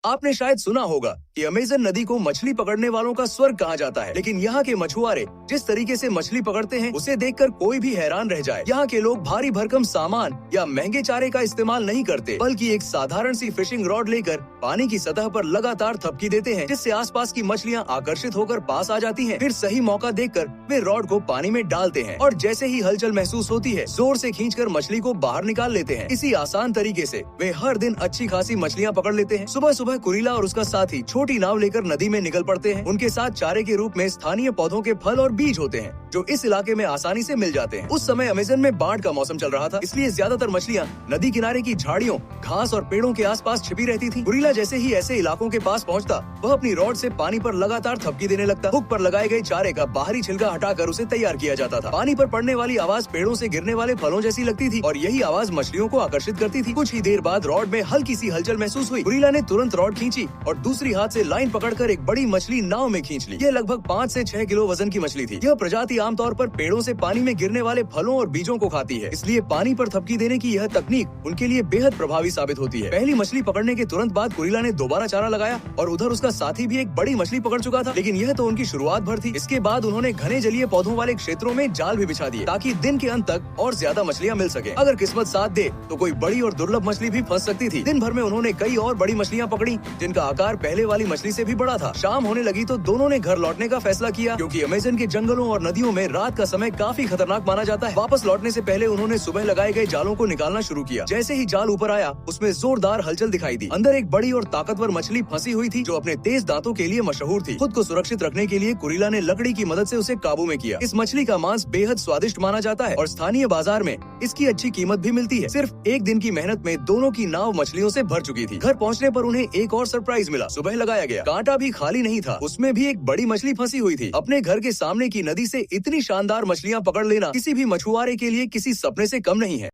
आपने शायद सुना होगा कि अमेज़न नदी को मछली पकड़ने वालों का स्वर्ग कहा जाता है, लेकिन यहाँ के मछुआरे जिस तरीके से मछली पकड़ते हैं उसे देखकर कोई भी हैरान रह जाए। यहाँ के लोग भारी भरकम सामान या महंगे चारे का इस्तेमाल नहीं करते, बल्कि एक साधारण सी फिशिंग रॉड लेकर पानी की सतह पर लगातार थपकी देते हैं, जिससे आसपास की मछलियाँ आकर्षित होकर पास आ जाती हैं। फिर सही मौका देखकर वे रॉड को पानी में डालते हैं और जैसे ही हलचल महसूस होती है जोर से खींचकर मछली को बाहर निकाल लेते हैं। इसी आसान तरीके से वे हर दिन अच्छी खासी मछलियाँ पकड़ लेते हैं। सुबह सुबह कुरीला और उसका साथी छोटी नाव लेकर नदी में निकल पड़ते हैं। उनके साथ चारे के रूप में स्थानीय पौधों के फल और बीज होते हैं जो इस इलाके में आसानी से मिल जाते हैं। उस समय अमेज़न में बाढ़ का मौसम चल रहा था, इसलिए ज्यादातर मछलियाँ नदी किनारे की झाड़ियों, घास और पेड़ों के आसपास छिपी रहती थी। कुरीला जैसे ही ऐसे इलाकों के पास पहुंचता, वह अपनी रॉड से पानी पर लगातार थपकी देने लगता। हुक पर लगाए गए चारे का बाहरी छिलका हटाकर उसे तैयार किया जाता था। पानी पर पड़ने वाली आवाज पेड़ों से गिरने वाले फलों जैसी लगती थी और यही आवाज मछलियों को आकर्षित करती थी। कुछ ही देर बाद रॉड में हल्की सी हलचल महसूस हुई। कुरीला ने तुरंत रॉड खींची और दूसरी हाथ से लाइन पकड़कर एक बड़ी मछली नाव में खींच ली। यह लगभग 5 से 6 किलो वजन की मछली थी। यह प्रजाति आमतौर पर पेड़ों से पानी में गिरने वाले फलों और बीजों को खाती है, इसलिए पानी पर थपकी देने की यह तकनीक उनके लिए बेहद प्रभावी साबित होती है। पहली मछली पकड़ने के तुरंत बाद कुरीला ने दोबारा चारा लगाया और उधर उसका साथी भी एक बड़ी मछली पकड़ चुका था, लेकिन यह तो उनकी शुरुआत भर थी। इसके बाद उन्होंने घने जलीय पौधों वाले क्षेत्रों में जाल भी बिछा दिए ताकि दिन के अंत तक और ज्यादा मछलियाँ मिल सके। अगर किस्मत साथ दे तो कोई बड़ी और दुर्लभ मछली भी फंस सकती थी। दिन भर में उन्होंने कई और बड़ी मछलियाँ पकड़ी जिनका आकार पहले वाली मछली से भी बड़ा था। शाम होने लगी तो दोनों ने घर लौटने का फैसला किया, क्योंकि अमेज़न के जंगलों और नदियों में रात का समय काफी खतरनाक माना जाता है। वापस लौटने से पहले उन्होंने सुबह लगाए गए जालों को निकालना शुरू किया। जैसे ही जाल ऊपर आया, उसमें जोरदार हलचल दिखाई दी। अंदर एक बड़ी और ताकतवर मछली फंसी हुई थी जो अपने तेज दांतों के लिए मशहूर थी। खुद को सुरक्षित रखने के लिए कुरीला ने लकड़ी की मदद से उसे काबू में किया। इस मछली का मांस बेहद स्वादिष्ट माना जाता है और स्थानीय बाजार में इसकी अच्छी कीमत भी मिलती है। सिर्फ एक दिन की मेहनत में दोनों की नाव मछलियों से भर चुकी थी। घर पहुंचने पर उन्हें एक और सरप्राइज मिला। सुबह लगाया गया कांटा भी खाली नहीं था, उसमें भी एक बड़ी मछली फंसी हुई थी। अपने घर के सामने की नदी से इतनी शानदार मछलियाँ पकड़ लेना किसी भी मछुआरे के लिए किसी सपने से कम नहीं है।